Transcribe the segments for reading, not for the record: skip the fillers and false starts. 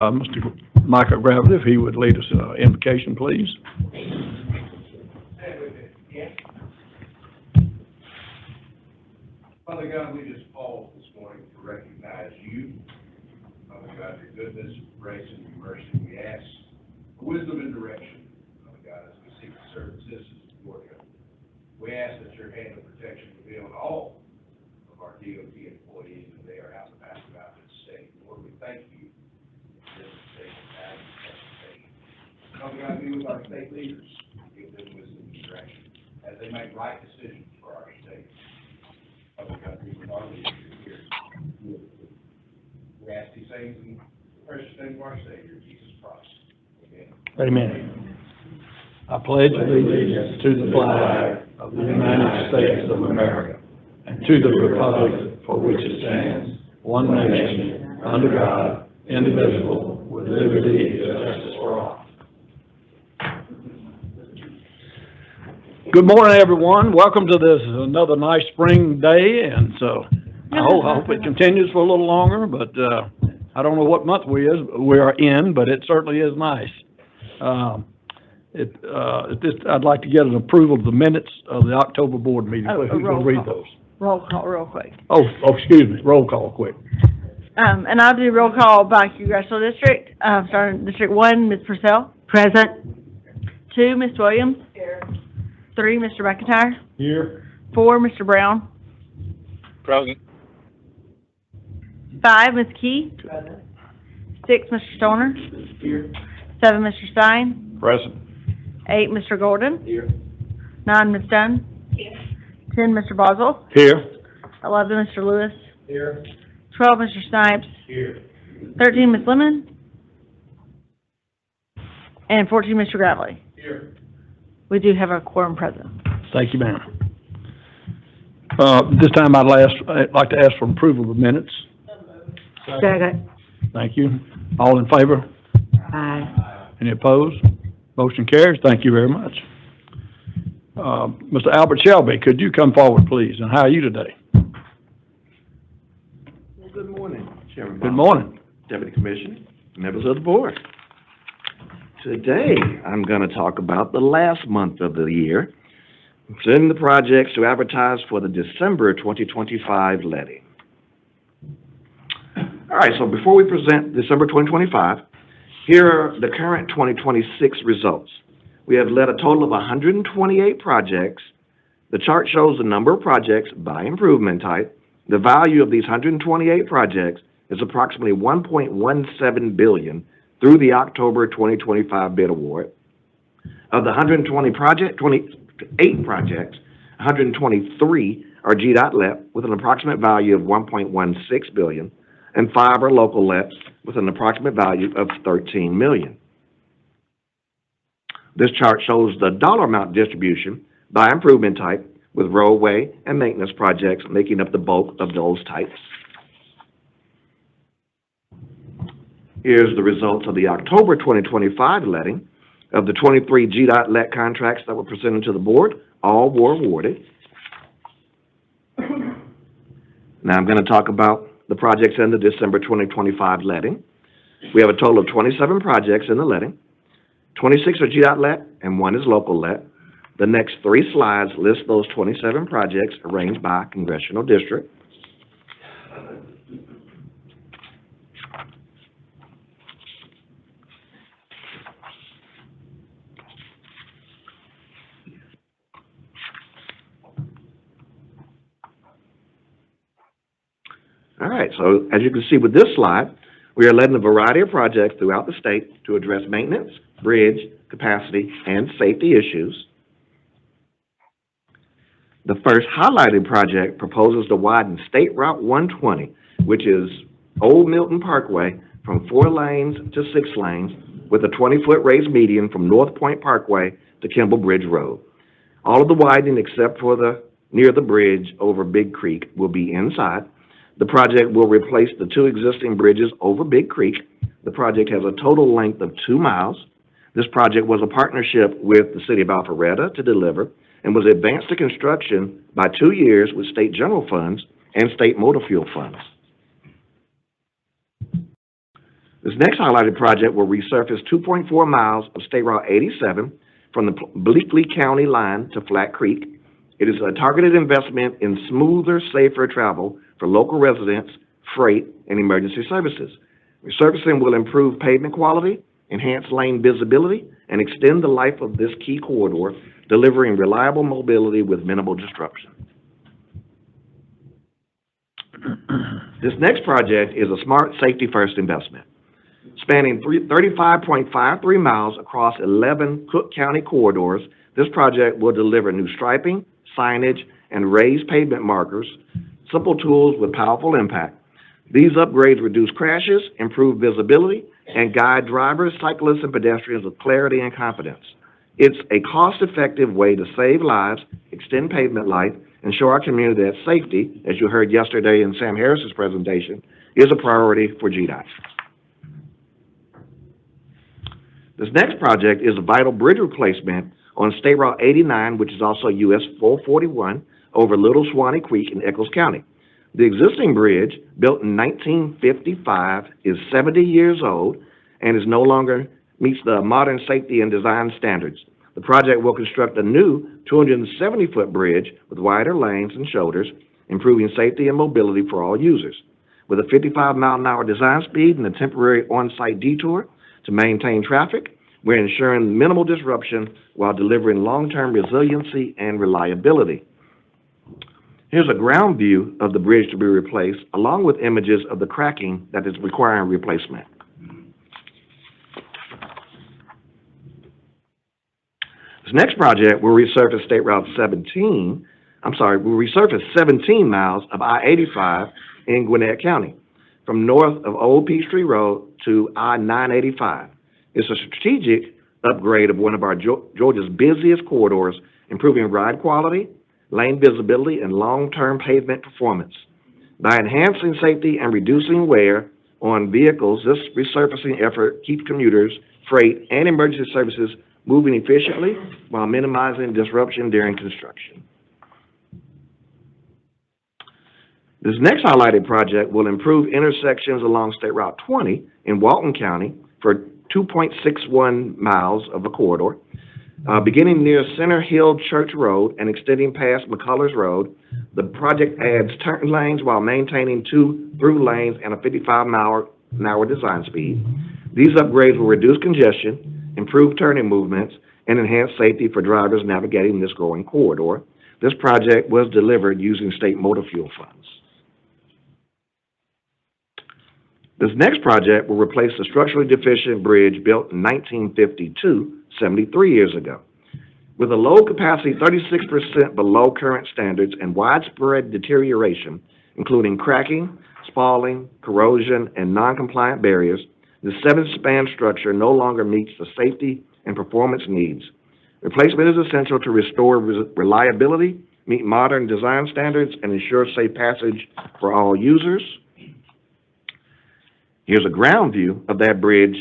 Mr. Michael Gravity, if he would lead us invocation, please. Father God, we just pause this morning to recognize you. Father God, your goodness, grace, and your mercy. We ask for wisdom and direction, Father God, as we seek to serve the citizens of Georgia. We ask that your hand of protection will be on all of our DOT employees as they are out and about throughout this state. Lord, we thank you for this state and time and state. Father God, be with our state leaders. Give them wisdom and direction as they make right decisions for our state. Father God, be with our leaders here. We ask these things in the precious name of our Savior, Jesus Christ. Amen. Amen. I pledge allegiance to the flag of the United States of America and to the republic for which it stands, one nation, under God, indivisible, with liberty and justice for all. Good morning, everyone. Welcome to this another nice spring day, and so I hope it continues for a little longer. But I don't know what month we are in, but it certainly is nice. I'd like to get an approval of the minutes of the October board meeting. Who's going to read those? Roll call real quick. Oh, excuse me. Roll call quick. And I'll do roll call by congressional district. Starting District 1, Ms. Purcell. Present. 2, Ms. Williams. Here. 3, Mr. McIntyre. Here. 4, Mr. Brown. Present. 5, Ms. Key. Present. 6, Mr. Stoner. Here. 7, Mr. Stein. Present. 8, Mr. Gordon. Here. 9, Ms. Dunn. Here. 10, Mr. Boswell. Here. 11, Mr. Lewis. Here. 12, Mr. Snipes. Here. 13, Ms. Lemon. And 14, Mr. Gravely. Here. We do have a quorum present. Thank you, ma'am. This time I'd like to ask for approval of the minutes. Second. Thank you. All in favor? Aye. Any opposed? Motion carries. Thank you very much. Mr. Albert Shelby, could you come forward, please? And how are you today? Well, good morning, Chairman. Good morning. Deputy Commissioner, members of the board. Today, I'm going to talk about the last month of the year, sending the projects to advertise for the December 2025 letting. All right, so before we present December 2025, here are the current 2026 results. We have led a total of 128 projects. The chart shows the number of projects by improvement type. The value of these 128 projects is approximately $1.17 billion through the October 2025 bid award. Of the 28 projects, 123 are GDOT let with an approximate value of $1.16 billion, and 5 are local lets with an approximate value of $13 million. This chart shows the dollar amount distribution by improvement type, with roadway and maintenance projects making up the bulk of those types. Here's the results of the October 2025 letting. Of the 23 GDOT let contracts that were presented to the board, all were awarded. Now I'm going to talk about the projects in the December 2025 letting. We have a total of 27 projects in the letting. 26 are GDOT let and 1 is local let. The next 3 slides list those 27 projects arranged by congressional district. All right, so as you can see with this slide, we are letting a variety of projects throughout the state to address maintenance, bridge, capacity, and safety issues. The first highlighted project proposes to widen State Route 120, which is Old Milton Parkway, from 4 lanes to 6 lanes, with a 20-foot raised median from North Point Parkway to Kimball Bridge Road. All of the widening except for near the bridge over Big Creek will be inside. The project will replace the 2 existing bridges over Big Creek. The project has a total length of 2 miles. This project was a partnership with the City of Alpharetta to deliver and was advanced to construction by 2 years with state general funds and state motor fuel funds. This next highlighted project will resurface 2.4 miles of State Route 87 from the Bleakley County line to Flat Creek. It is a targeted investment in smoother, safer travel for local residents, freight, and emergency services. Resurfacing will improve pavement quality, enhance lane visibility, and extend the life of this key corridor, delivering reliable mobility with minimal disruption. This next project is a smart safety-first investment. Spanning 35.53 miles across 11 Cook County corridors, this project will deliver new striping, signage, and raised pavement markers, simple tools with powerful impact. These upgrades reduce crashes, improve visibility, and guide drivers, cyclists, and pedestrians with clarity and confidence. It's a cost-effective way to save lives, extend pavement life, and show our community that safety, as you heard yesterday in Sam Harris's presentation, is a priority for GDOT. This next project is a vital bridge replacement on State Route 89, which is also US 441, over Little Swanee Creek in Eccles County. The existing bridge, built in 1955, is 70 years old and is no longer meets the modern safety and design standards. The project will construct a new 270-foot bridge with wider lanes and shoulders, improving safety and mobility for all users. With a 55-mile-an-hour design speed and a temporary on-site detour to maintain traffic, we're ensuring minimal disruption while delivering long-term resiliency and reliability. Here's a ground view of the bridge to be replaced, along with images of the cracking that is requiring replacement. This next project will resurface State Route 17, will resurface 17 miles of I-85 in Gwinnett County, from north of Old Peachtree Road to I-985. It's a strategic upgrade of one of our Georgia's busiest corridors, improving ride quality, lane visibility, and long-term pavement performance. By enhancing safety and reducing wear on vehicles, this resurfacing effort keeps commuters, freight, and emergency services moving efficiently while minimizing disruption during construction. This next highlighted project will improve intersections along State Route 20 in Walton County for 2.61 miles of a corridor. Beginning near Center Hill Church Road and extending past McCullers Road, the project adds turn lanes while maintaining 2 through lanes and a 55-mile-an-hour design speed. These upgrades will reduce congestion, improve turning movements, and enhance safety for drivers navigating this growing corridor. This project was delivered using state motor fuel funds. This next project will replace the structurally deficient bridge built in 1952, 73 years ago. With a load capacity 36% below current standards and widespread deterioration, including cracking, spalling, corrosion, and non-compliant barriers, the 7-span structure no longer meets the safety and performance needs. Replacement is essential to restore reliability, meet modern design standards, and ensure safe passage for all users. Here's a ground view of that bridge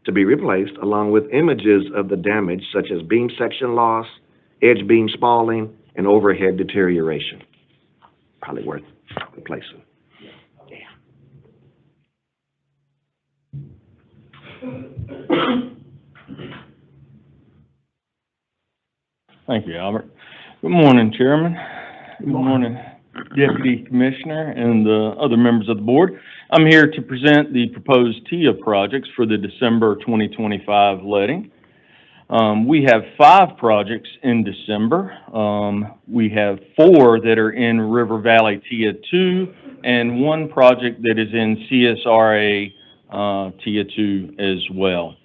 to be replaced, along with images of the damage such as beam section loss, edge beam spalling, and overhead deterioration. Probably worth replacing. Thank you, Albert. Good morning, Chairman. Good morning, Deputy Commissioner, and the other members of the board. I'm here to present the proposed TIA projects for the December 2025 letting. We have 5 projects in December. We have 4 that are in River Valley TIA 2 and 1 project that is in CSRA TIA 2 as well.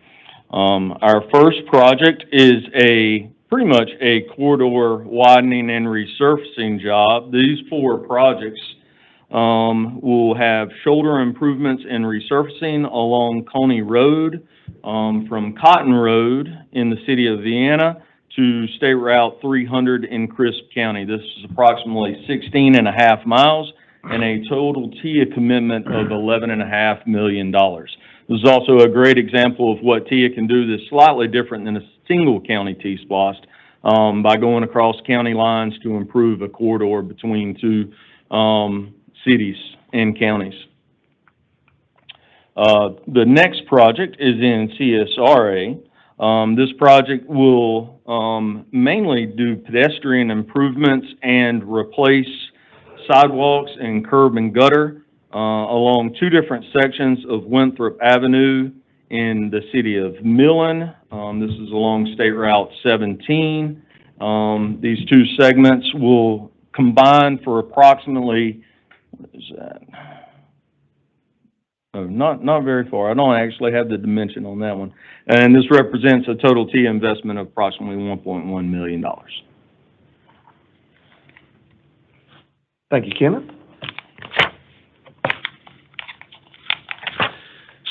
Our first project is pretty much a corridor widening and resurfacing job. These 4 projects will have shoulder improvements and resurfacing along Coney Road, from Cotton Road in the city of Vienna to State Route 300 in Crisp County. This is approximately 16.5 miles and a total TIA commitment of $11.5 million. This is also a great example of what TIA can do that's slightly different than a single county T-SPLOST, by going across county lines to improve a corridor between 2 cities and counties. The next project is in CSRA. This project will mainly do pedestrian improvements and replace sidewalks and curb and gutter along two different sections of Winthrop Avenue in the city of Millen. This is along State Route 17. These two segments will combine for approximately, what is that? Oh, not very far. I don't actually have the dimension on that one. And this represents a total T investment of approximately $1.1 million. Thank you, Kenneth.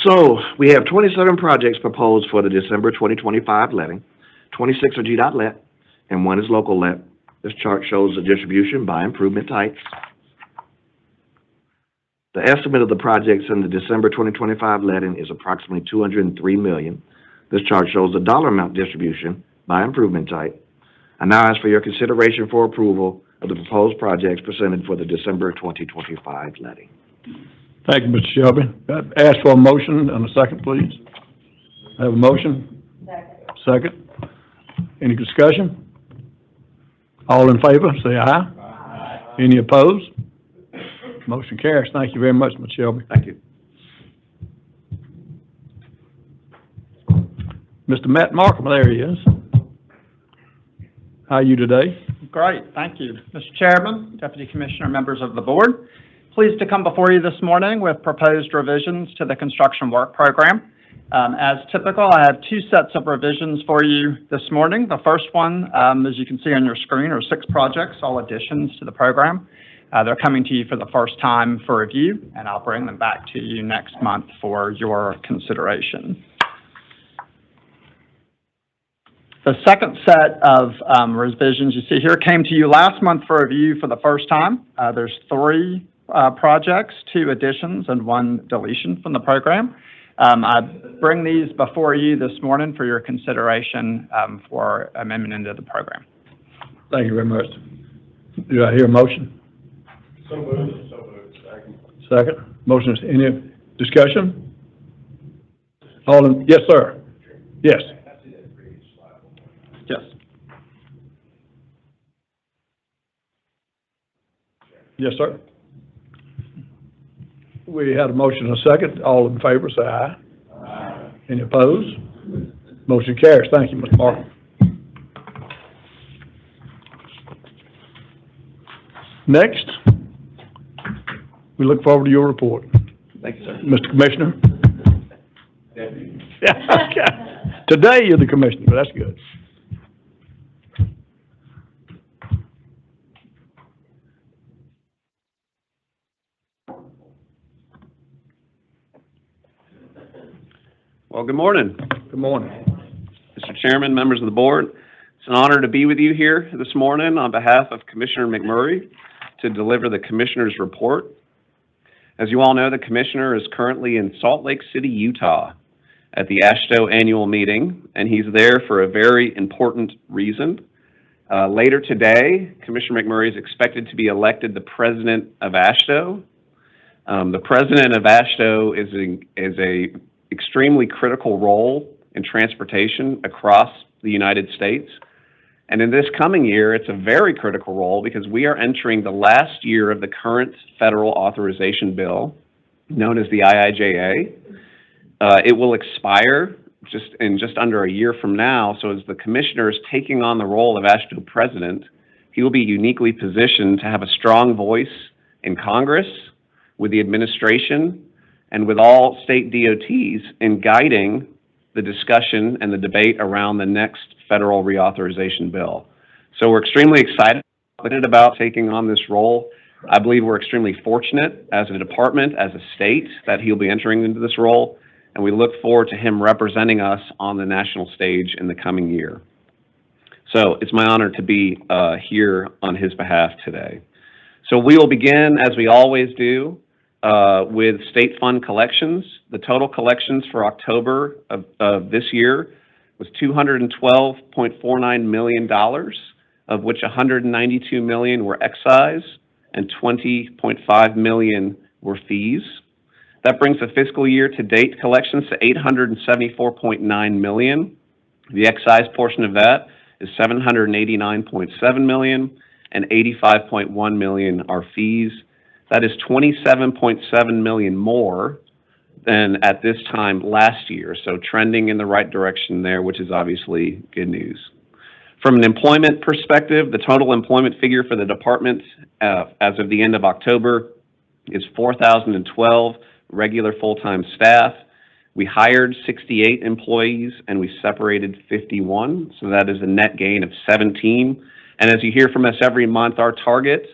So, we have 27 projects proposed for the December 2025 letting. 26 are GDOT let, and 1 is local let. This chart shows the distribution by improvement types. The estimate of the projects in the December 2025 letting is approximately $203 million. This chart shows the dollar amount distribution by improvement type. I now ask for your consideration for approval of the proposed projects presented for the December 2025 letting. Thank you, Mr. Shelby. Ask for a motion and a second, please. Have a motion? Second. Any discussion? All in favor, say aye. Aye. Any opposed? Motion carries. Thank you very much, Mr. Shelby. Thank you. Mr. Matt Markham, there he is. How are you today? Great, thank you. Mr. Chairman, Deputy Commissioner, members of the board, pleased to come before you this morning with proposed revisions to the construction work program. As typical, I have 2 sets of revisions for you this morning. The first one, as you can see on your screen, are 6 projects, all additions to the program. They're coming to you for the first time for review, and I'll bring them back to you next month for your consideration. The second set of revisions you see here came to you last month for review for the first time. There's 3 projects, 2 additions, and 1 deletion from the program. I bring these before you this morning for your consideration for amendment into the program. Thank you very much. Do I hear a motion? So moved. Second. Second. Motion is, any discussion? All in, yes, sir. Yes. Yes. Yes, sir. We had a motion and a second. All in favor, say aye. Aye. Any opposed? Motion carries. Thank you, Mr. Markham. Next, we look forward to your report. Thank you, sir. Mr. Commissioner? Deputy. Yeah, okay. Today you're the commissioner, but that's good. Well, good morning, Good morning. Mr. Chairman, members of the board. It's an honor to be with you here this morning on behalf of Commissioner McMurray to deliver the Commissioner's report. As you all know, the Commissioner is currently in Salt Lake City, Utah at the AASHTO annual meeting, and he's there for a very important reason. Later today, Commissioner McMurray is expected to be elected the president of AASHTO. The president of AASHTO is a extremely critical role in transportation across the United States. And in this coming year, it's a very critical role because we are entering the last year of the current federal authorization bill, known as the IIJA. It will expire just under a year from now. So as the commissioner is taking on the role of AASHTO president, he will be uniquely positioned to have a strong voice in Congress, with the administration, and with all state DOTs in guiding the discussion and the debate around the next federal reauthorization bill. So we're extremely excited about taking on this role. I believe we're extremely fortunate as a department, as a state, that he'll be entering into this role, and we look forward to him representing us on the national stage in the coming year. So it's my honor to be here on his behalf today. So we will begin, as we always do, with state fund collections. The total collections for October of this year was $212.49 million, of which $192 million were excise and $20.5 million were fees. That brings the fiscal year-to-date collections to $874.9 million. The excise portion of that is $789.7 million, and $85.1 million are fees. That is $27.7 million more than at this time last year, so trending in the right direction there, which is obviously good news. From an employment perspective, the total employment figure for the department as of the end of October is 4,012 regular full-time staff. We hired 68 employees and we separated 51, so that is a net gain of 17. And as you hear from us every month, our target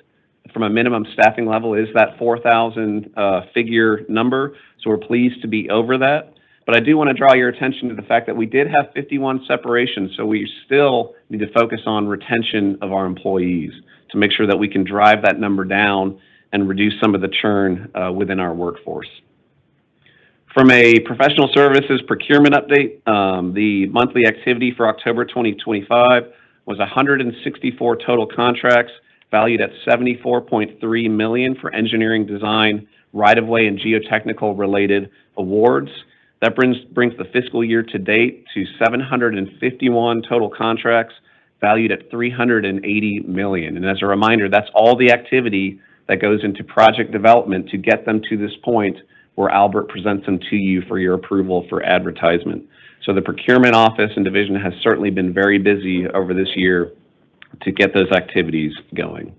from a minimum staffing level is that 4,000 figure number, so we're pleased to be over that. But I do want to draw your attention to the fact that we did have 51 separations, so we still need to focus on retention of our employees to make sure that we can drive that number down and reduce some of the churn within our workforce. From a professional services procurement update, the monthly activity for October 2025 was 164 total contracts valued at $74.3 million for engineering design, right-of-way, and geotechnical related awards. That brings the fiscal year to date to 751 total contracts valued at $380 million. And as a reminder, that's all the activity that goes into project development to get them to this point where Albert presents them to you for your approval for advertisement. So the procurement office and division has certainly been very busy over this year to get those activities going.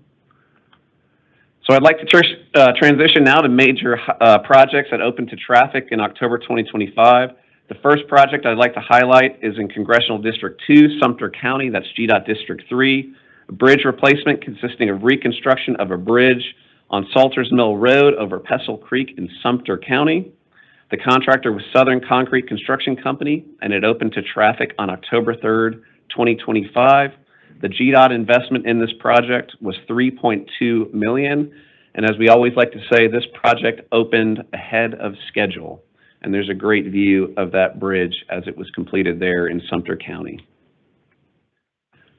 So I'd like to transition now to major projects that opened to traffic in October 2025. The first project I'd like to highlight is in Congressional District 2, Sumter County, that's GDOT District 3, a bridge replacement consisting of reconstruction of a bridge on Salters Mill Road over Pestle Creek in Sumter County. The contractor was Southern Concrete Construction Company, and it opened to traffic on October 3rd, 2025. The GDOT investment in this project was $3.2 million, and as we always like to say, this project opened ahead of schedule, and there's a great view of that bridge as it was completed there in Sumter County.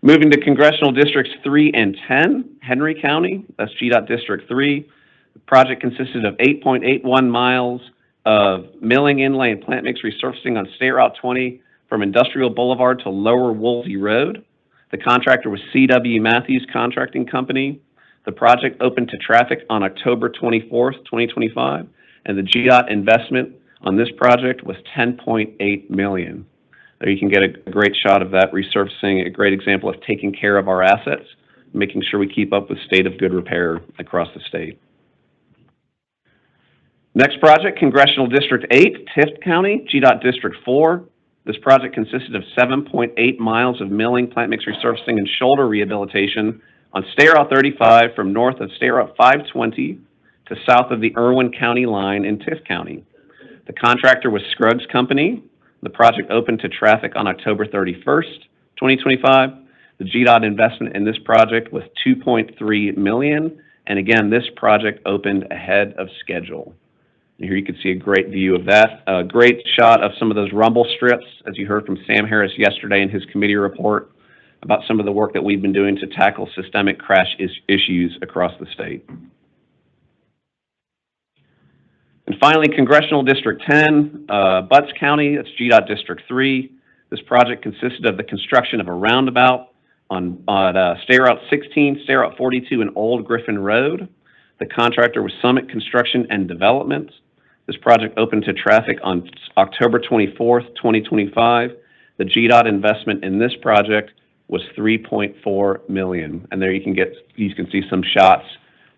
Moving to Congressional Districts 3 and 10, Henry County, that's GDOT District 3. The project consisted of 8.81 miles of milling, inlay, and plant mix resurfacing on State Route 20 from Industrial Boulevard to Lower Woolsey Road. The contractor was C.W. Matthews Contracting Company. The project opened to traffic on October 24th, 2025, and the GDOT investment on this project was $10.8 million. There you can get a great shot of that resurfacing, a great example of taking care of our assets, making sure we keep up with state of good repair across the state. Next project, Congressional District 8, Tift County, GDOT District 4. This project consisted of 7.8 miles of milling, plant mix resurfacing, and shoulder rehabilitation on State Route 35 from north of State Route 520 to south of the Irwin County line in Tift County. The contractor was Scruggs Company. The project opened to traffic on October 31st, 2025. The GDOT investment in this project was $2.3 million, and again, this project opened ahead of schedule. And here you can see a great view of that. A great shot of some of those rumble strips, as you heard from Sam Harris yesterday in his committee report about some of the work that we've been doing to tackle systemic crash issues across the state. And finally, Congressional District 10, Butts County, that's GDOT District 3. This project consisted of the construction of a roundabout on State Route 16, State Route 42, and Old Griffin Road. The contractor was Summit Construction and Development. This project opened to traffic on October 24th, 2025. The GDOT investment in this project was $3.4 million. And there you can see some shots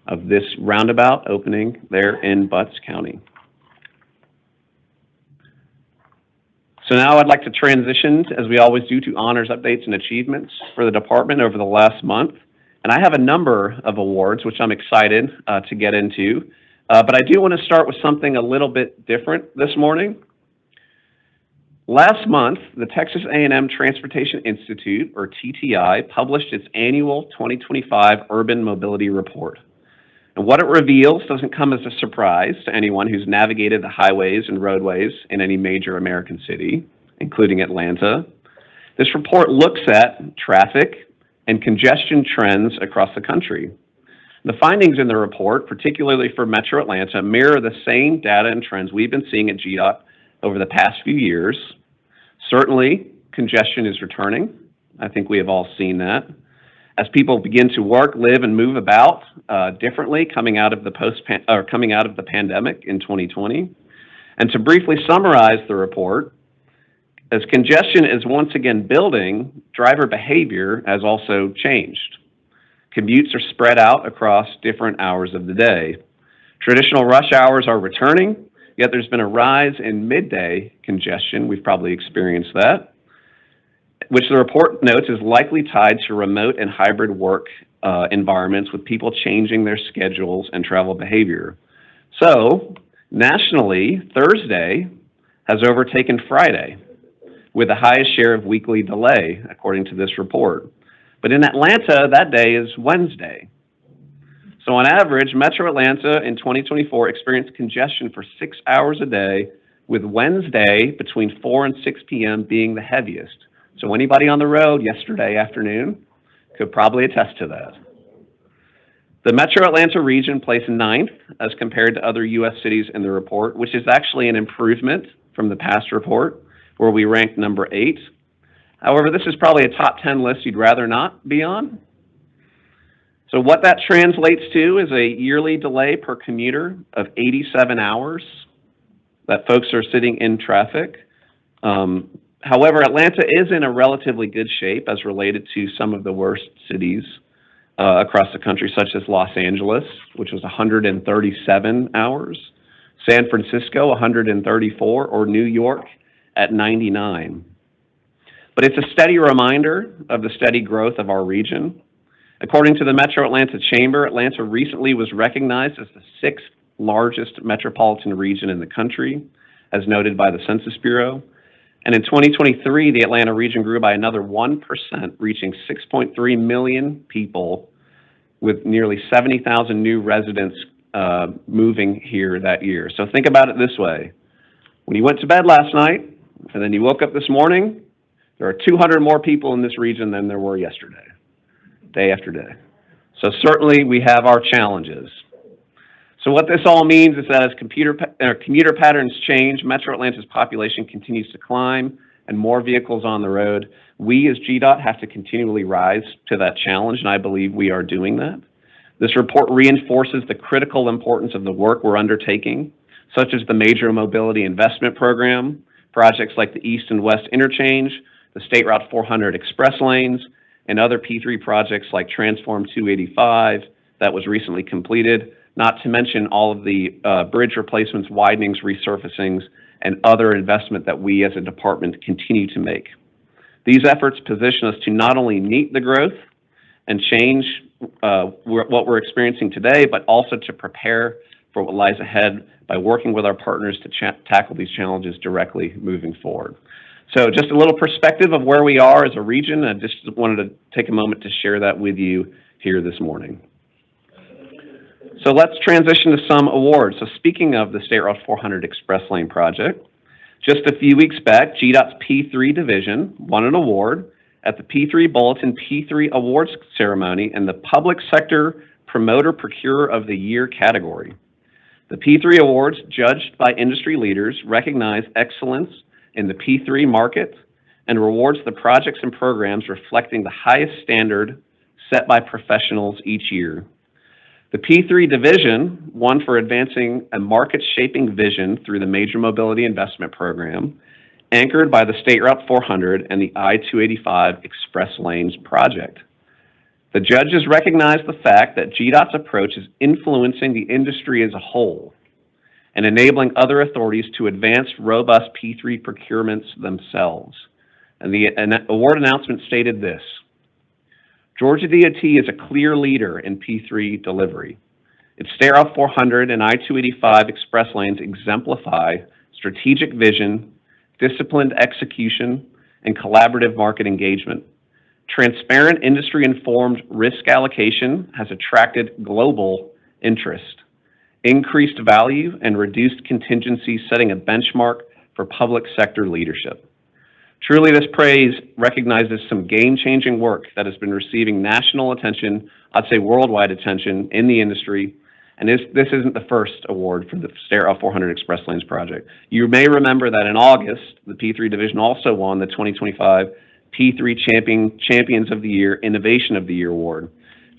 of this roundabout opening there in Butts County. So now I'd like to transition, as we always do, to honors, updates, and achievements for the department over the last month. And I have a number of awards, which I'm excited to get into. But I do want to start with something a little bit different this morning. Last month, the Texas A&M Transportation Institute, or TTI, published its annual 2025 Urban Mobility Report. And what it reveals doesn't come as a surprise to anyone who's navigated the highways and roadways in any major American city, including Atlanta. This report looks at traffic and congestion trends across the country. The findings in the report, particularly for Metro Atlanta, mirror the same data and trends we've been seeing at GDOT over the past few years. Certainly, congestion is returning. I think we have all seen that. As people begin to work, live, and move about differently coming out of the pandemic in 2020. And to briefly summarize the report, as congestion is once again building, driver behavior has also changed. Commutes are spread out across different hours of the day. Traditional rush hours are returning, yet there's been a rise in midday congestion. We've probably experienced that, which the report notes is likely tied to remote and hybrid work environments with people changing their schedules and travel behavior. So, nationally, Thursday has overtaken Friday with the highest share of weekly delay, according to this report. But in Atlanta, that day is Wednesday. So on average, Metro Atlanta in 2024 experienced congestion for 6 hours a day, with Wednesday between 4 and 6 p.m. being the heaviest. So anybody on the road yesterday afternoon could probably attest to that. The Metro Atlanta region placed 9th as compared to other U.S. cities in the report, which is actually an improvement from the past report, where we ranked number 8. However, this is probably a top 10 list you'd rather not be on. So what that translates to is a yearly delay per commuter of 87 hours that folks are sitting in traffic. However, Atlanta is in a relatively good shape as related to some of the worst cities across the country, such as Los Angeles, which was 137 hours, San Francisco, 134, or New York at 99. But it's a steady reminder of the steady growth of our region. According to the Metro Atlanta Chamber, Atlanta recently was recognized as the 6th largest metropolitan region in the country, as noted by the Census Bureau. And in 2023, the Atlanta region grew by another 1%, reaching 6.3 million people, with nearly 70,000 new residents moving here that year. So think about it this way. When you went to bed last night, and then you woke up this morning, there are 200 more people in this region than there were yesterday, day after day. So certainly we have our challenges. So what this all means is that as commuter patterns change, Metro Atlanta's population continues to climb, and more vehicles on the road. We as GDOT have to continually rise to that challenge, and I believe we are doing that. This report reinforces the critical importance of the work we're undertaking, such as the Major Mobility Investment Program, projects like the East and West Interchange, the State Route 400 Express Lanes, and other P3 projects like Transform 285 that was recently completed, not to mention all of the bridge replacements, widenings, resurfacings, and other investment that we as a department continue to make. These efforts position us to not only meet the growth and change what we're experiencing today, but also to prepare for what lies ahead by working with our partners to tackle these challenges directly moving forward. So just a little perspective of where we are as a region. I just wanted to take a moment to share that with you here this morning. So let's transition to some awards. So speaking of the State Route 400 Express Lane project, just a few weeks back, GDOT's P3 division won an award at the P3 Bulletin P3 Awards ceremony in the Public Sector Promoter Procurer of the Year category. The P3 Awards, judged by industry leaders, recognize excellence in the P3 market and rewards the projects and programs reflecting the highest standard set by professionals each year. The P3 division won for advancing a market-shaping vision through the Major Mobility Investment Program, anchored by the State Route 400 and the I-285 Express Lanes project. The judges recognize the fact that GDOT's approach is influencing the industry as a whole and enabling other authorities to advance robust P3 procurements themselves. And the award announcement stated this: Georgia DOT is a clear leader in P3 delivery. Its State Route 400 and I-285 Express Lanes exemplify strategic vision, disciplined execution, and collaborative market engagement. Transparent, industry-informed risk allocation has attracted global interest, increased value, and reduced contingencies, setting a benchmark for public sector leadership. Truly, this praise recognizes some game-changing work that has been receiving national attention, I'd say worldwide attention, in the industry. And this isn't the first award for the STAIR 400 Express Lanes project. You may remember that in August, the P3 division also won the 2025 P3 Champions of the Year, Innovation of the Year award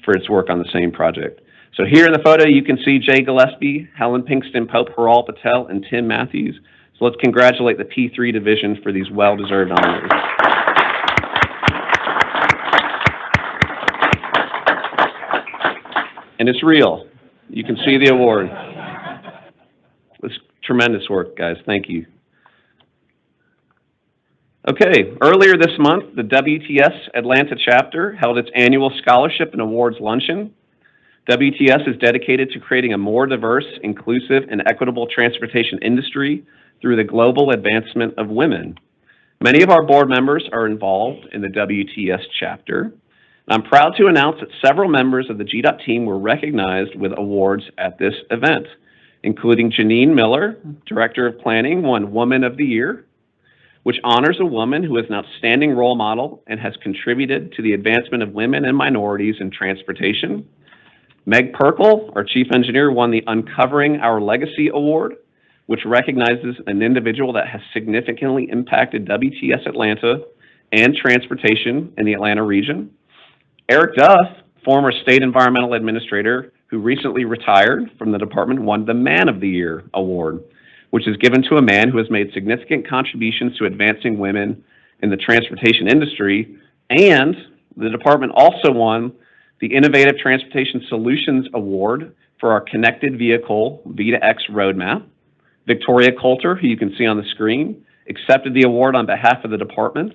for its work on the same project. So here in the photo, you can see Jay Gillespie, Helen Pinkston Pope, Haral Patel, and Tim Matthews. So let's congratulate the P3 division for these well-deserved honors. And it's real. You can see the award. It's tremendous work, guys. Thank you. Okay, earlier this month, the WTS Atlanta chapter held its annual Scholarship and Awards Luncheon. WTS is dedicated to creating a more diverse, inclusive, and equitable transportation industry through the global advancement of women. Many of our board members are involved in the WTS chapter. I'm proud to announce that several members of the GDOT team were recognized with awards at this event, including Janine Miller, Director of Planning, won Woman of the Year, which honors a woman who is an outstanding role model and has contributed to the advancement of women and minorities in transportation. Meg Perkle, our Chief Engineer, won the Uncovering Our Legacy Award, which recognizes an individual that has significantly impacted WTS Atlanta and transportation in the Atlanta region. Eric Duff, former State Environmental Administrator who recently retired from the department, won the Man of the Year Award, which is given to a man who has made significant contributions to advancing women in the transportation industry. And the department also won the Innovative Transportation Solutions Award for our connected vehicle V2X roadmap. Victoria Coulter, who you can see on the screen, accepted the award on behalf of the department.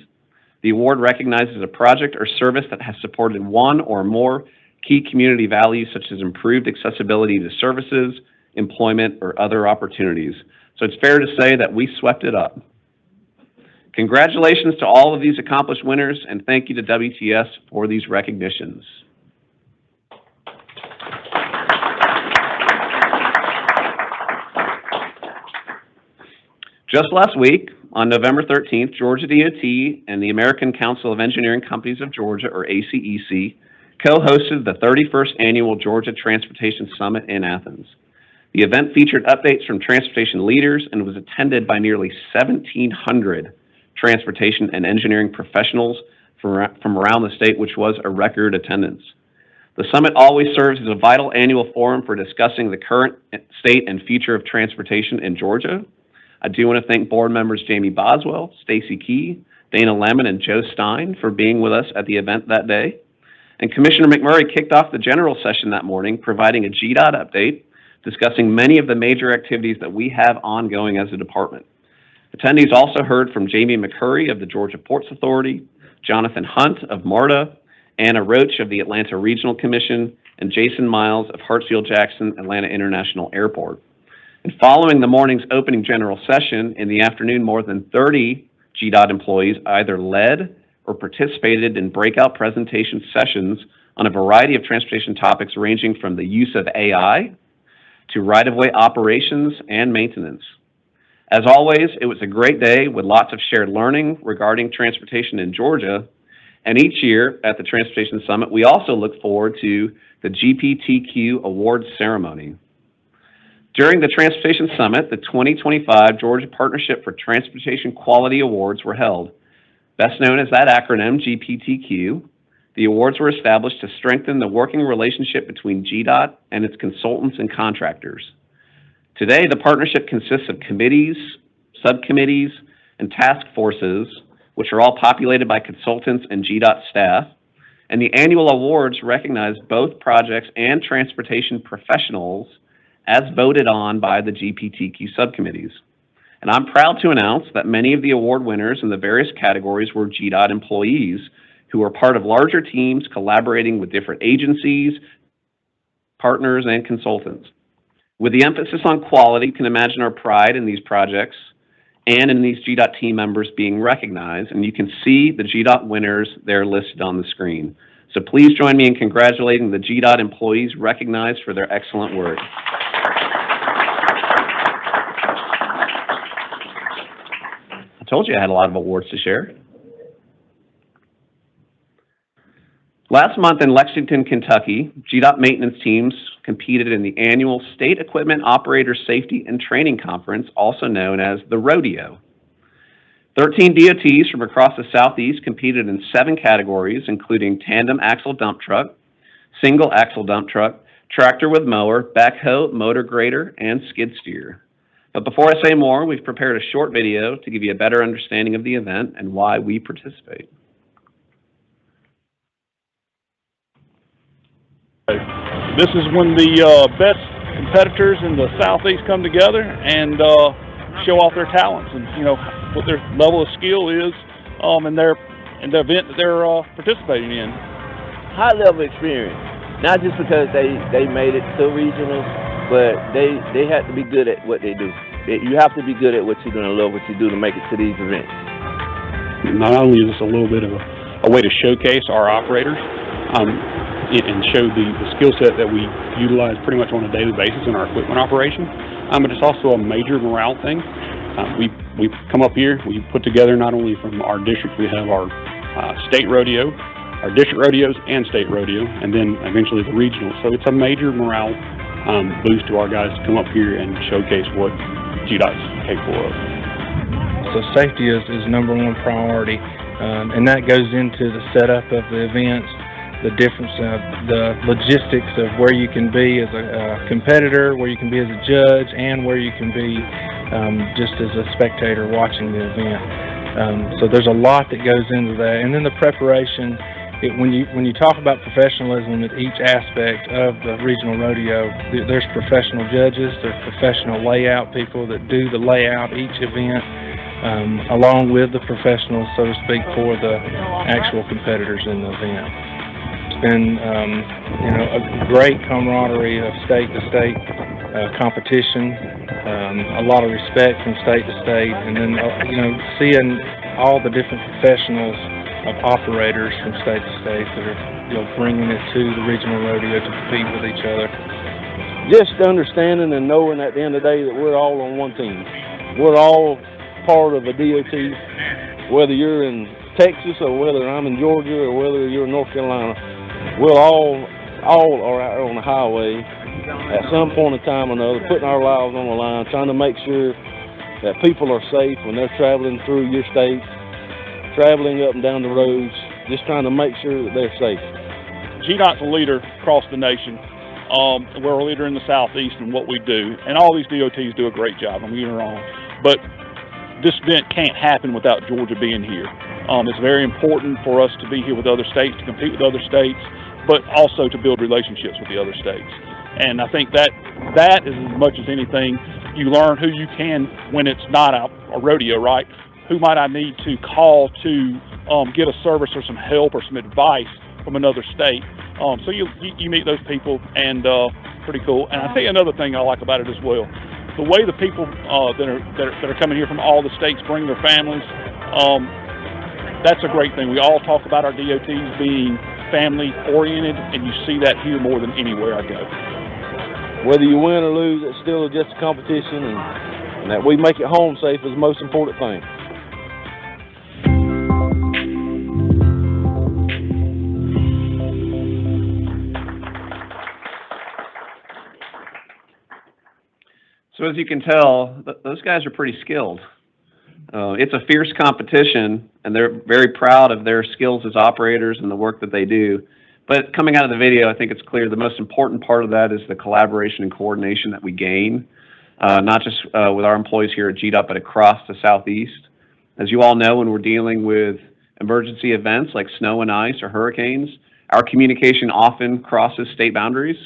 The award recognizes a project or service that has supported one or more key community values, such as improved accessibility to services, employment, or other opportunities. So it's fair to say that we swept it up. Congratulations to all of these accomplished winners, and thank you to WTS for these recognitions. Just last week, on November 13th, Georgia DOT and the American Council of Engineering Companies of Georgia, or ACEC, co-hosted the 31st Annual Georgia Transportation Summit in Athens. The event featured updates from transportation leaders and was attended by nearly 1,700 transportation and engineering professionals from around the state, which was a record attendance. The summit always serves as a vital annual forum for discussing the current state and future of transportation in Georgia. I do want to thank board members Jamie Boswell, Stacy Key, Dana Lemon, and Joe Stein for being with us at the event that day. And Commissioner McMurray kicked off the general session that morning, providing a GDOT update, discussing many of the major activities that we have ongoing as a department. Attendees also heard from Jamie McCurry of the Georgia Ports Authority, Jonathan Hunt of MARTA, Anna Roach of the Atlanta Regional Commission, and Jason Miles of Hartsfield-Jackson Atlanta International Airport. And following the morning's opening general session, in the afternoon, more than 30 GDOT employees either led or participated in breakout presentation sessions on a variety of transportation topics ranging from the use of AI to right-of-way operations and maintenance. As always, it was a great day with lots of shared learning regarding transportation in Georgia. And each year at the Transportation Summit, we also look forward to the GPTQ Awards ceremony. During the Transportation Summit, the 2025 Georgia Partnership for Transportation Quality Awards were held. Best known as that acronym, GPTQ, the awards were established to strengthen the working relationship between GDOT and its consultants and contractors. Today, the partnership consists of committees, subcommittees, and task forces, which are all populated by consultants and GDOT staff, and the annual awards recognize both projects and transportation professionals as voted on by the GPTQ subcommittees. And I'm proud to announce that many of the award winners in the various categories were GDOT employees who are part of larger teams collaborating with different agencies, partners, and consultants. With the emphasis on quality, you can imagine our pride in these projects and in these GDOT team members being recognized, and you can see the GDOT winners there listed on the screen. So please join me in congratulating the GDOT employees recognized for their excellent work. told you I had a lot of awards to share. Last month in Lexington, Kentucky, GDOT maintenance teams competed in the annual State Equipment Operator Safety and Training Conference, also known as the Rodeo. 13 DOTs from across the Southeast competed in 7 categories, including tandem axle dump truck, single axle dump truck, tractor with mower, backhoe, motor grader, and skid steer. But before I say more, we've prepared a short video to give you a better understanding of the event and why we participate. This is when the best competitors in the Southeast come together and show off their talents and, you know, what their level of skill is in the event that they're participating in. High level experience, not just because they made it to regionals, but they have to be good at what they do. You have to be good at what you do and love what you do to make it to these events. Not only is this a little bit of a way to showcase our operators, and show the skill set that we utilize pretty much on a daily basis in our equipment operation. But it's also a major morale thing. We come up here, we put together not only from our district, we have our state rodeo, our district rodeos and state rodeo, and then eventually the regional. So it's a major morale boost to our guys to come up here and showcase what GDOT's capable of. So safety is number one priority, and that goes into the setup of the events, the difference of the logistics of where you can be as a competitor, where you can be as a judge, and where you can be just as a spectator watching the event. So there's a lot that goes into that. And then the preparation, when you talk about professionalism at each aspect of the regional rodeo, there's professional judges, there's professional layout people that do the layout each event, along with the professionals, so to speak, for the actual competitors in the event. Been a great camaraderie of state to state competition, a lot of respect from state to state, and then seeing all the different professionals of operators from state to state that are bringing it to the regional rodeo to compete with each other. Just understanding and knowing at the end of the day that we're all on one team. We're all part of a DOT, whether you're in Texas or whether I'm in Georgia or whether you're in North Carolina. We'll all are out on the highway at some point in time or another, putting our lives on the line, trying to make sure that people are safe when they're traveling through your state, traveling up and down the roads, just trying to make sure that they're safe. GDOT's a leader across the nation. We're a leader in the Southeast in what we do, and all these DOTs do a great job, don't get me wrong. But this event can't happen without Georgia being here. It's very important for us to be here with other states, to compete with other states, but also to build relationships with the other states. And I think that is, as much as anything, you learn who you can when it's not a rodeo, right? Who might I need to call to get a service or some help or some advice from another state? So you meet those people, and pretty cool. And I tell you another thing I like about it as well. The way the people that are coming here from all the states bring their families, that's a great thing. We all talk about our DOTs being family-oriented, and you see that here more than anywhere I go. Whether you win or lose, it's still just a competition, and that we make it home safe is the most important thing. So as you can tell, those guys are pretty skilled. It's a fierce competition, and they're very proud of their skills as operators and the work that they do. But coming out of the video, I think it's clear the most important part of that is the collaboration and coordination that we gain, not just with our employees here at GDOT, but across the Southeast. As you all know, when we're dealing with emergency events like snow and ice or hurricanes, our communication often crosses state boundaries.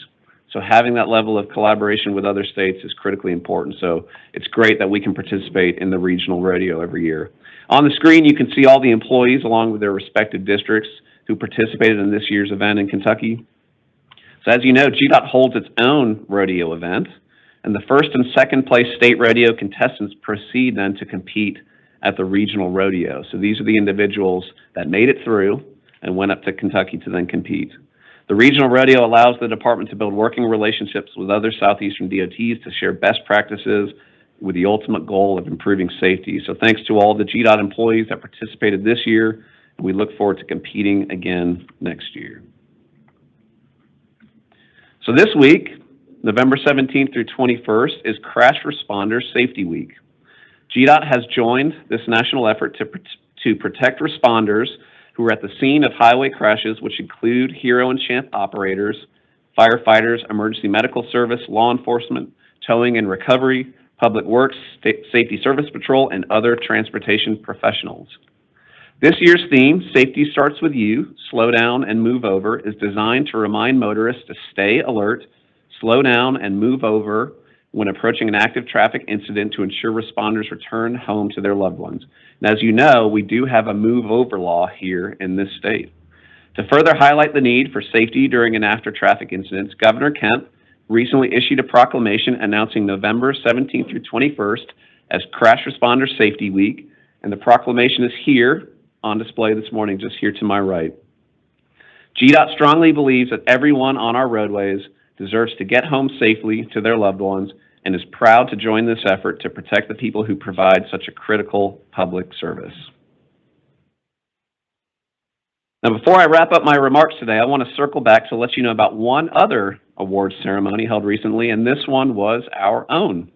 So having that level of collaboration with other states is critically important. So it's great that we can participate in the regional rodeo every year. On the screen, you can see all the employees along with their respective districts who participated in this year's event in Kentucky. So as you know, GDOT holds its own rodeo event, and the first and second place state rodeo contestants proceed then to compete at the regional rodeo. So these are the individuals that made it through and went up to Kentucky to then compete. The regional rodeo allows the department to build working relationships with other southeastern DOTs to share best practices, with the ultimate goal of improving safety. So thanks to all the GDOT employees that participated this year, and we look forward to competing again next year. So this week, November 17th through 21st, is Crash Responder Safety Week. GDOT has joined this national effort to protect responders who are at the scene of highway crashes, which include hero and champ operators, firefighters, emergency medical service, law enforcement, towing and recovery, public works, safety service patrol, and other transportation professionals. This year's theme, Safety Starts With You, Slow Down and Move Over, is designed to remind motorists to stay alert, slow down, and move over when approaching an active traffic incident to ensure responders return home to their loved ones. And as you know, we do have a move over law here in this state. To further highlight the need for safety during and after traffic incidents, Governor Kemp recently issued a proclamation announcing November 17th through 21st as Crash Responder Safety Week, and the proclamation is here on display this morning, just here to my right. GDOT strongly believes that everyone on our roadways deserves to get home safely to their loved ones and is proud to join this effort to protect the people who provide such a critical public service. Now, before I wrap up my remarks today, I want to circle back to let you know about one other awards ceremony held recently, and this one was our own.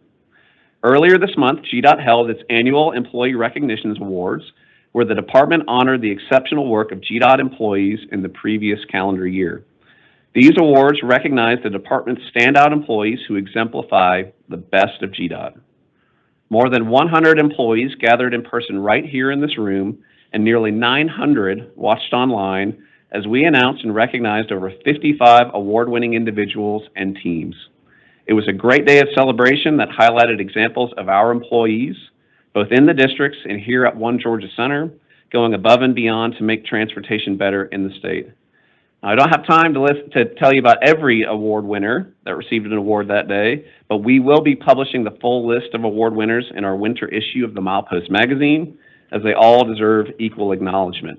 Earlier this month, GDOT held its annual Employee Recognitions Awards, where the department honored the exceptional work of GDOT employees in the previous calendar year. These awards recognize the department's standout employees who exemplify the best of GDOT. More than 100 employees gathered in person right here in this room, and nearly 900 watched online as we announced and recognized over 55 award-winning individuals and teams. It was a great day of celebration that highlighted examples of our employees, both in the districts and here at One Georgia Center, going above and beyond to make transportation better in the state. Now, I don't have time to tell you about every award winner that received an award that day, but we will be publishing the full list of award winners in our winter issue of the Milepost magazine, as they all deserve equal acknowledgement.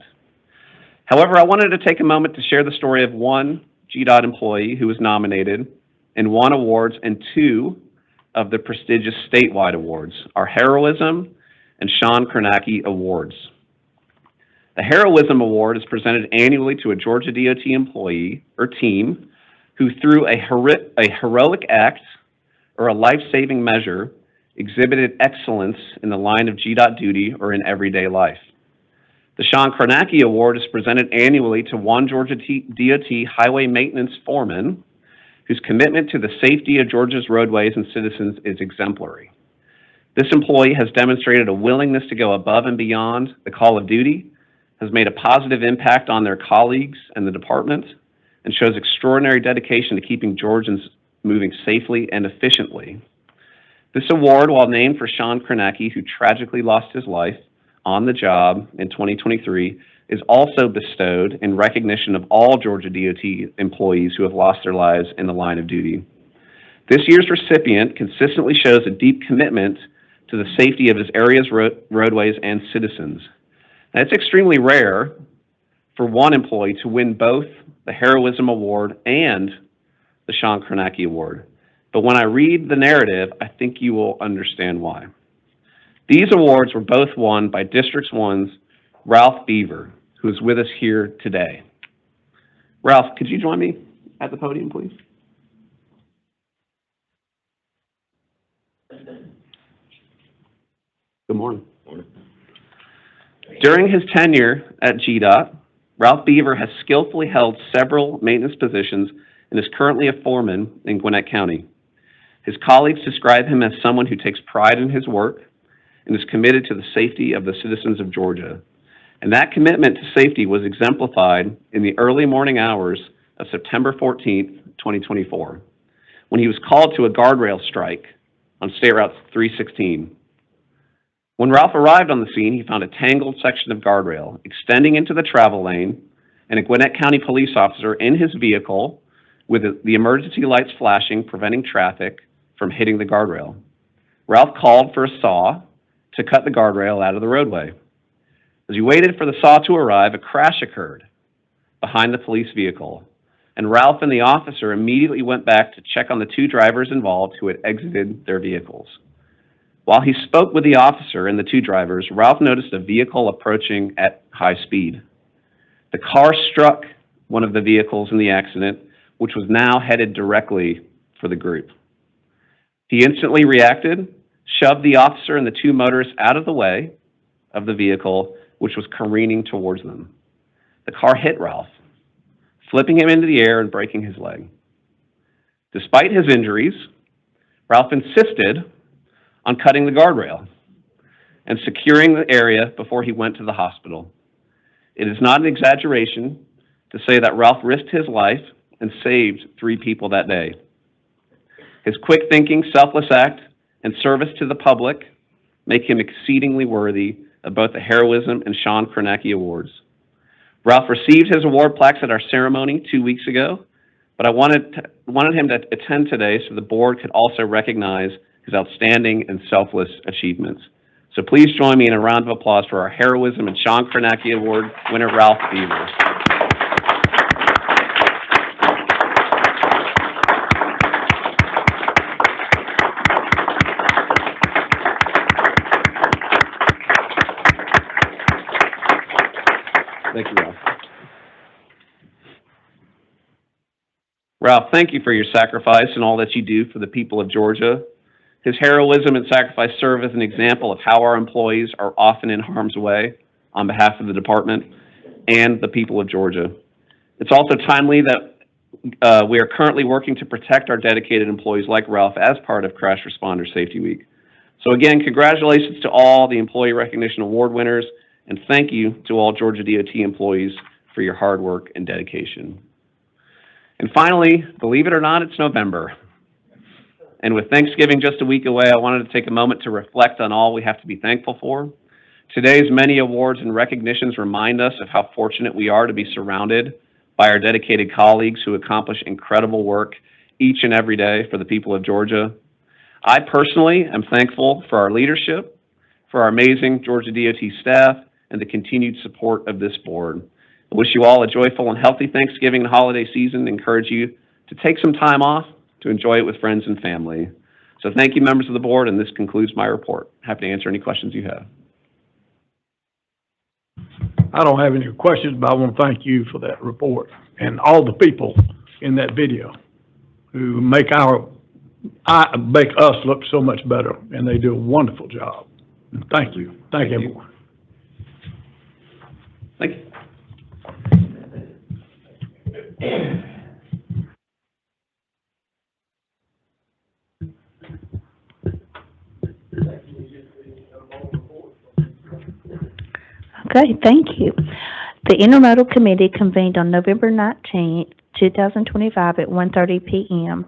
However, I wanted to take a moment to share the story of one GDOT employee who was nominated and won awards and two of the prestigious statewide awards, our Heroism and Sean Kornacki Awards. The Heroism Award is presented annually to a Georgia DOT employee or team who, through a heroic act or a life-saving measure, exhibited excellence in the line of GDOT duty or in everyday life. The Sean Kornacki Award is presented annually to one Georgia DOT highway maintenance foreman whose commitment to the safety of Georgia's roadways and citizens is exemplary. This employee has demonstrated a willingness to go above and beyond the call of duty, has made a positive impact on their colleagues and the department, and shows extraordinary dedication to keeping Georgians moving safely and efficiently. This award, while named for Sean Kornacki, who tragically lost his life on the job in 2023, is also bestowed in recognition of all Georgia DOT employees who have lost their lives in the line of duty. This year's recipient consistently shows a deep commitment to the safety of his area's roadways and citizens. Now, it's extremely rare for one employee to win both the Heroism Award and the Sean Kornacki Award. But when I read the narrative, I think you will understand why. These awards were both won by District 1's Ralph Beaver, who is with us here today. Ralph, could you join me at the podium, please? Good morning. During his tenure at GDOT, Ralph Beaver has skillfully held several maintenance positions and is currently a foreman in Gwinnett County. His colleagues describe him as someone who takes pride in his work and is committed to the safety of the citizens of Georgia. And that commitment to safety was exemplified in the early morning hours of September 14th, 2024, when he was called to a guardrail strike on State Route 316. When Ralph arrived on the scene, he found a tangled section of guardrail extending into the travel lane and a Gwinnett County police officer in his vehicle with the emergency lights flashing, preventing traffic from hitting the guardrail. Ralph called for a saw to cut the guardrail out of the roadway. As he waited for the saw to arrive, a crash occurred behind the police vehicle, and Ralph and the officer immediately went back to check on the two drivers involved who had exited their vehicles. While he spoke with the officer and the two drivers, Ralph noticed a vehicle approaching at high speed. The car struck one of the vehicles in the accident, which was now headed directly for the group. He instantly reacted, shoved the officer and the two motorists out of the way of the vehicle, which was careening towards them. The car hit Ralph, flipping him into the air and breaking his leg. Despite his injuries, Ralph insisted on cutting the guardrail and securing the area before he went to the hospital. It is not an exaggeration to say that Ralph risked his life and saved 3 people that day. His quick thinking, selfless act, and service to the public make him exceedingly worthy of both the Heroism and Sean Kornacki Awards. Ralph received his award plaques at our ceremony 2 weeks ago, but I wanted him to attend today so the board could also recognize his outstanding and selfless achievements. So please join me in a round of applause for our Heroism and Sean Kornacki Award winner, Ralph Beaver. Thank you, Ralph. Ralph, thank you for your sacrifice and all that you do for the people of Georgia. His heroism and sacrifice serve as an example of how our employees are often in harm's way on behalf of the department and the people of Georgia. It's also timely that we are currently working to protect our dedicated employees like Ralph as part of Crash Responder Safety Week. So again, congratulations to all the Employee Recognition Award winners, and thank you to all Georgia DOT employees for your hard work and dedication. And finally, believe it or not, it's November. And with Thanksgiving just a week away, I wanted to take a moment to reflect on all we have to be thankful for. Today's many awards and recognitions remind us of how fortunate we are to be surrounded by our dedicated colleagues who accomplish incredible work each and every day for the people of Georgia. I personally am thankful for our leadership, for our amazing Georgia DOT staff, and the continued support of this board. I wish you all a joyful and healthy Thanksgiving and holiday season and encourage you to take some time off to enjoy it with friends and family. So thank you, members of the board, and this concludes my report. Happy to answer any questions you have. I don't have any questions, but I want to thank you for that report and all the people in that video who make us look so much better, and they do a wonderful job. And thank you. Thank everyone. Thank you. Okay, thank you. The Intermodal Committee convened on November 19th, 2025 at 1:30 p.m.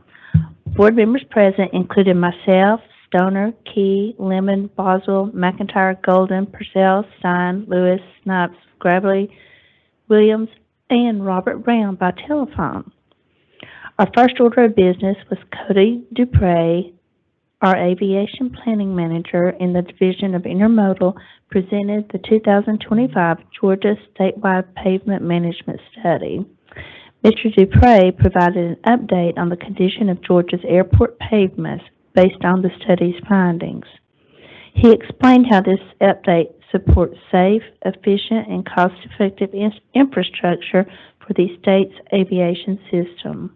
Board members present included myself, Stoner, Key, Lemon, Boswell, McIntyre, Golden, Purcell, Stein, Lewis, Snipes, Gravely, Williams, and Robert Brown by telephone. Our first order of business was Cody Dupre, our aviation planning manager in the Division of Intermodal, presented the 2025 Georgia Statewide Pavement Management Study. Mr. Dupre provided an update on the condition of Georgia's airport pavements based on the study's findings. He explained how this update supports safe, efficient, and cost-effective infrastructure for the state's aviation system.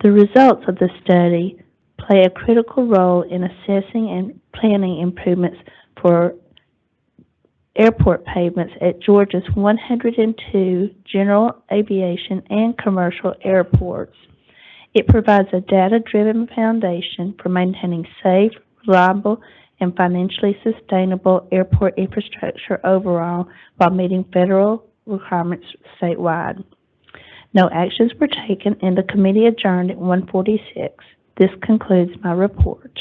The results of the study play a critical role in assessing and planning improvements for airport pavements at Georgia's 102 general aviation and commercial airports. It provides a data-driven foundation for maintaining safe, reliable, and financially sustainable airport infrastructure overall while meeting federal requirements statewide. No actions were taken and the committee adjourned at 1:46. This concludes my report.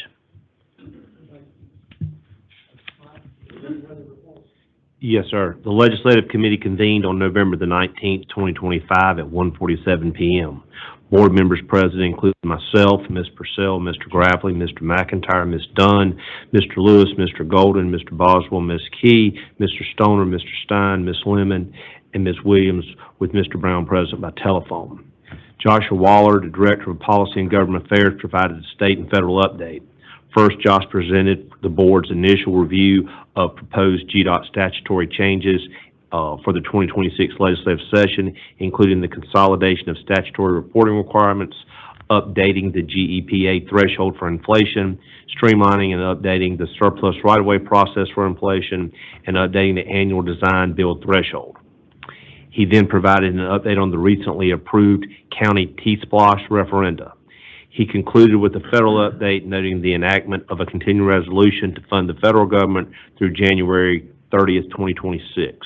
Yes, sir. The Legislative Committee convened on November the 19th, 2025 at 1:47 p.m. Board members present include myself, Ms. Purcell, Mr. Gravely, Mr. McIntyre, Ms. Dunn, Mr. Lewis, Mr. Golden, Mr. Boswell, Ms. Key, Mr. Stoner, Mr. Stein, Ms. Lemon, and Ms. Williams, with Mr. Brown present by telephone. Joshua Waller, the Director of Policy and Government Affairs, provided a state and federal update. First, Josh presented the board's initial review of proposed GDOT statutory changes for the 2026 legislative session, including the consolidation of statutory reporting requirements, updating the GEPA threshold for inflation, streamlining and updating the surplus right-of-way process for inflation, and updating the annual design build threshold. He then provided an update on the recently approved county T-Splosh referenda. He concluded with a federal update, noting the enactment of a continuing resolution to fund the federal government through January 30th, 2026.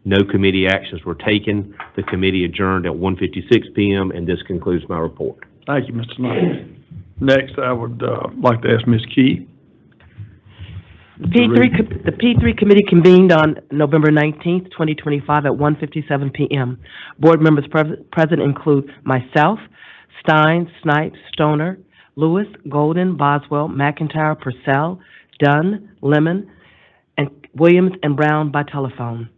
No committee actions were taken. The committee adjourned at 1:56 p.m., and this concludes my report. Thank you, Mr. Knight. Next, I would like to ask Ms. Key. The P3 committee convened on November 19th, 2025 at 1:57 p.m. Board members present include myself, Stein, Snipes, Stoner, Lewis, Golden, Boswell, McIntyre, Purcell, Dunn, Lemon, and Williams and Brown by telephone.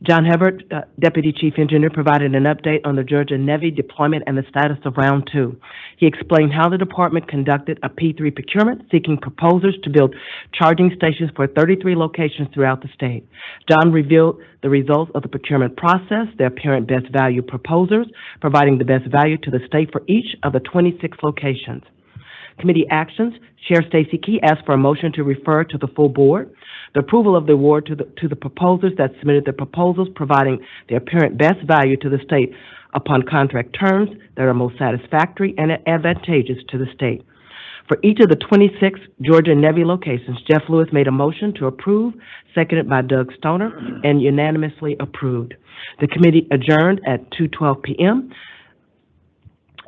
John Hebert, Deputy Chief Engineer, provided an update on the Georgia Navy deployment and the status of Round 2. He explained how the department conducted a P3 procurement, seeking proposers to build charging stations for 33 locations throughout the state. John revealed the results of the procurement process, the apparent best value proposers, providing the best value to the state for each of the 26 locations. Committee actions. Chair Stacy Key asked for a motion to refer to the full board. The approval of the award to the proposers that submitted the proposals, providing the apparent best value to the state upon contract terms that are most satisfactory and advantageous to the state. For each of the 26 Georgia Navy locations, Jeff Lewis made a motion to approve, seconded by Doug Stoner, and unanimously approved. The committee adjourned at 2:12 p.m.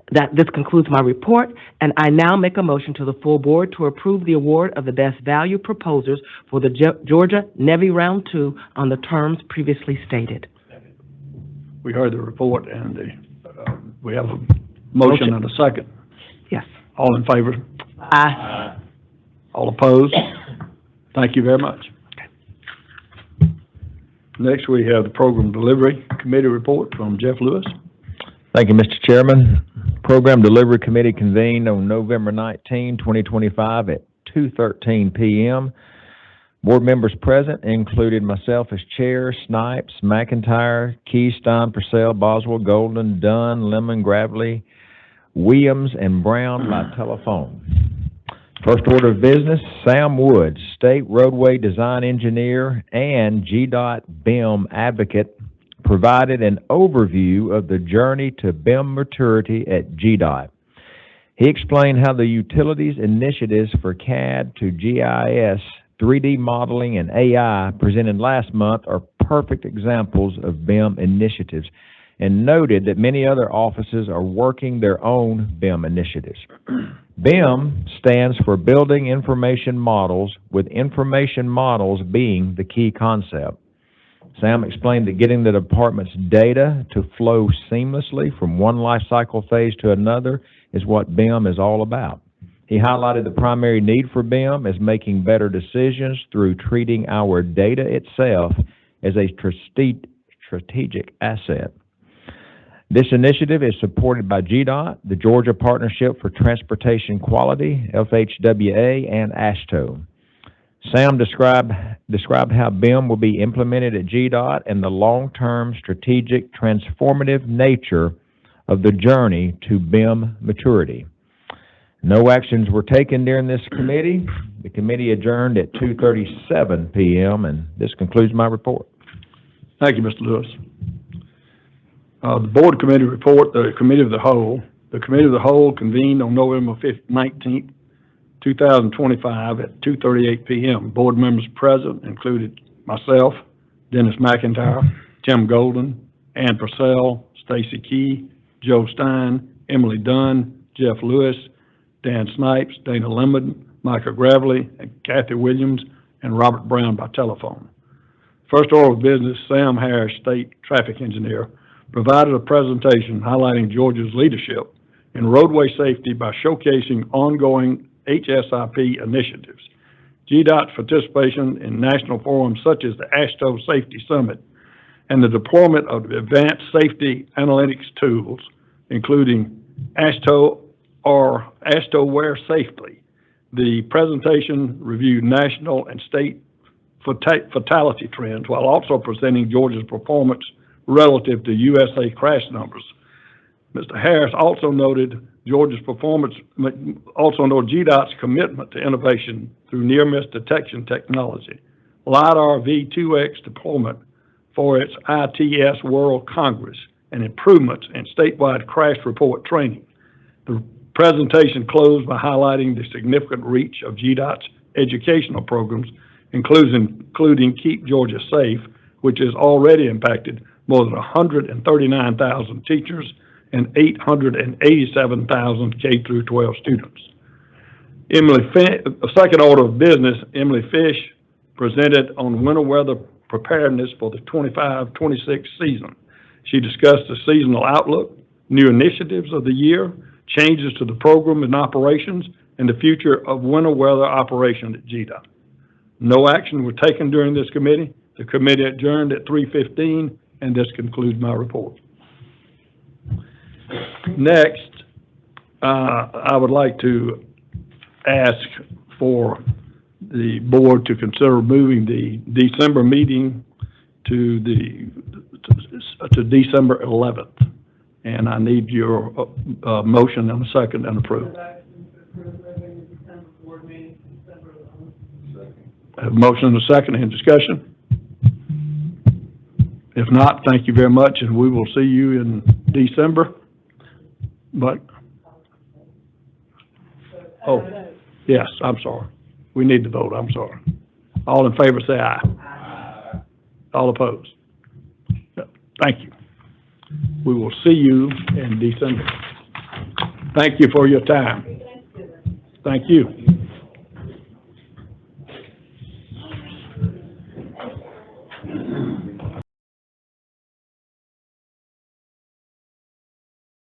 This concludes my report, and I now make a motion to the full board to approve the award of the best value proposers for the Georgia Navy Round 2 on the terms previously stated. We heard the report, and we have a motion and a second. Yes. All in favor? Aye. All opposed? Thank you very much. Next, we have the Program Delivery Committee report from Jeff Lewis. Thank you, Mr. Chairman. Program Delivery Committee convened on November 19, 2025 at 2:13 p.m. Board members present included myself as chair, Snipes, McIntyre, Keystone, Purcell, Boswell, Golden, Dunn, Lemon, Gravely, Williams, and Brown by telephone. First order of business, Sam Woods, State Roadway Design Engineer and GDOT BIM Advocate, provided an overview of the journey to BIM maturity at GDOT. He explained how the utilities initiatives for CAD to GIS, 3D modeling, and AI presented last month are perfect examples of BIM initiatives, and noted that many other offices are working their own BIM initiatives. BIM stands for Building Information Models, with information models being the key concept. Sam explained that getting the department's data to flow seamlessly from one life cycle phase to another is what BIM is all about. He highlighted the primary need for BIM as making better decisions through treating our data itself as a strategic asset. This initiative is supported by GDOT, the Georgia Partnership for Transportation Quality, FHWA, and AASHTO. Sam described how BIM will be implemented at GDOT and the long-term strategic transformative nature of the journey to BIM maturity. No actions were taken during this committee. The committee adjourned at 2:37 p.m., and this concludes my report. Thank you, Mr. Lewis. The Board Committee report, the Committee of the Whole. The Committee of the Whole convened on November 19th, 2025 at 2:38 p.m. Board members present included myself, Dennis McIntyre, Tim Golden, Ann Purcell, Stacy Key, Joe Stein, Emily Dunn, Jeff Lewis, Dan Snipes, Dana Lemon, Micah Gravely, and Kathy Williams, and Robert Brown by telephone. First order of business, Sam Harris, State Traffic Engineer, provided a presentation highlighting Georgia's leadership in roadway safety by showcasing ongoing HSIP initiatives, GDOT's participation in national forums such as the AASHTO Safety Summit, and the deployment of advanced safety analytics tools, including AASHTO or AASHTO Wear Safely, The presentation reviewed national and state fatality trends while also presenting Georgia's performance relative to USA crash numbers. Mr. Harris also noted GDOT's commitment to innovation through near-miss detection technology, LiDAR V2X deployment for its ITS World Congress, and improvements in statewide crash report training. The presentation closed by highlighting the significant reach of GDOT's educational programs, including Keep Georgia Safe, which has already impacted more than 139,000 teachers and 887,000 K through 12 students. Second order of business, Emily Fish presented on winter weather preparedness for the 25-26 season. She discussed the seasonal outlook, new initiatives of the year, changes to the program and operations, and the future of winter weather operation at GDOT. No action was taken during this committee. The committee adjourned at 3:15, and this concludes my report. Next, I would like to ask for the board to consider moving the December meeting to December 11th. And I need your motion and a second and approval. I have a motion and a second. Any discussion? If not, thank you very much, and we will see you in December. But, oh, yes, I'm sorry. We need to vote, I'm sorry. All in favor, say aye. Aye. All opposed? Thank you. We will see you in December. Thank you for your time. Thank you.